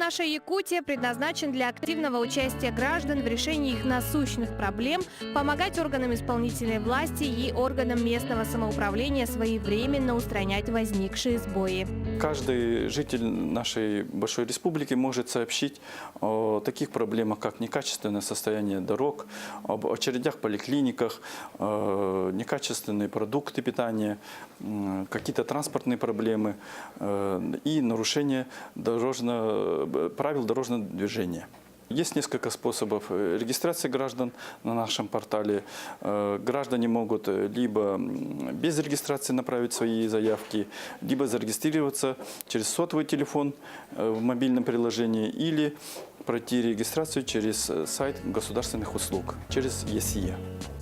«Наша Якутия» предназначен для активного участия граждан в решении их насущных проблем, помогать органам исполнительной власти и органам местного самоуправления своевременно устранять возникшие сбои. Каждый житель нашей большой республики может сообщить о таких проблемах, как некачественное состояние дорог, об очередях в поликлиниках, некачественные продукты питания, какие-то транспортные проблемы и нарушение правил дорожного движения. Есть несколько способов регистрации граждан на нашем портале. Граждане могут либо без регистрации направить свои заявки, либо зарегистрироваться через сотовый телефон в мобильном приложении или пройти регистрацию через сайт государственных услуг, через ЕСИА.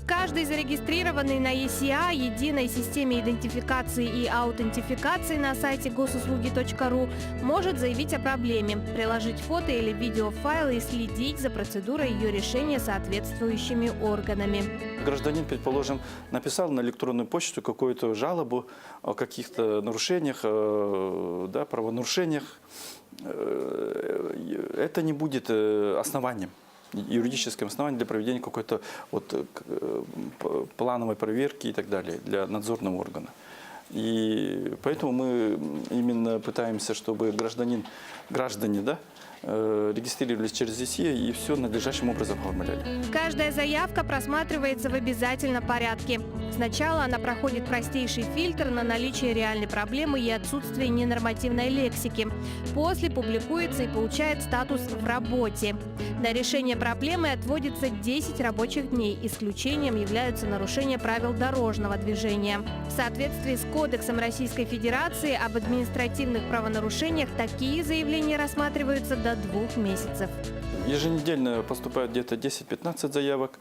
Каждый зарегистрированный на ЕСИА, единой системе идентификации и аутентификации на сайте госуслуги.ру, может заявить о проблеме, приложить фото или видеофайлы и следить за процедурой ее решения соответствующими органами. Гражданин, предположим, написал на электронную почту какую-то жалобу о каких-то нарушениях, правонарушениях. Это не будет основанием, юридическим основанием для проведения какой-то плановой проверки и так далее для надзорного органа. И поэтому мы именно пытаемся, чтобы граждане регистрировались через ЕСИА и все надлежащим образом оформляли. Каждая заявка просматривается в обязательном порядке. Сначала она проходит простейший фильтр на наличие реальной проблемы и отсутствие ненормативной лексики. После публикуется и получает статус «в работе». На решение проблемы отводится 10 рабочих дней. Исключением являются нарушения правил дорожного движения. В соответствии с Кодексом Российской Федерации об административных правонарушениях такие заявления рассматриваются до 2 месяцев. Еженедельно поступает где-то 10-15 заявок.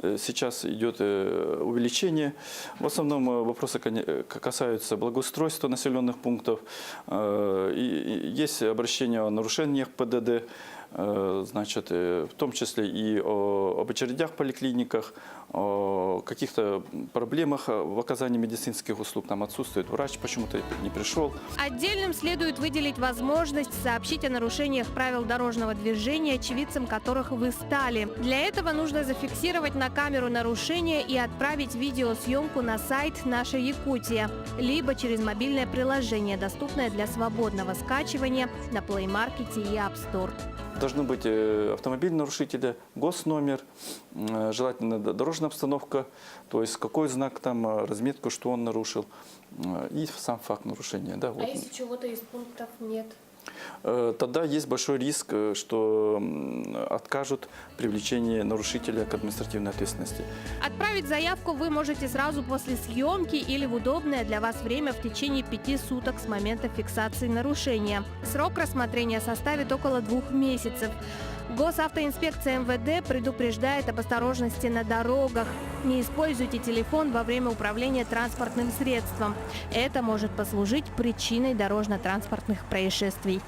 Сейчас идет увеличение. В основном вопросы касаются благоустройства населенных пунктов. Есть обращения о нарушениях ПДД, в том числе и об очередях в поликлиниках, о каких-то проблемах в оказании медицинских услуг. Там отсутствует врач, почему-то не пришел. Отдельным следует выделить возможность сообщить о нарушениях правил дорожного движения, очевидцем которых вы стали. Для этого нужно зафиксировать на камеру нарушения и отправить видеосъемку на сайт «Наша Якутия», либо через мобильное приложение, доступное для свободного скачивания на Play Market и App Store. Должны быть автомобиль нарушителя, госномер, желательно дорожная обстановка, то есть какой знак там, разметку, что он нарушил, и сам факт нарушения. Да, а если чего-то из пунктов нет? Тогда есть большой риск, что откажут в привлечении нарушителя к административной ответственности. Отправить заявку вы можете сразу после съемки или в удобное для вас время в течение 5 суток с момента фиксации нарушения. Срок рассмотрения составит около 2 месяцев. Госавтоинспекция МВД предупреждает об осторожности на дорогах. Не используйте телефон во время управления транспортным средством. Это может послужить причиной дорожно-транспортных происшествий.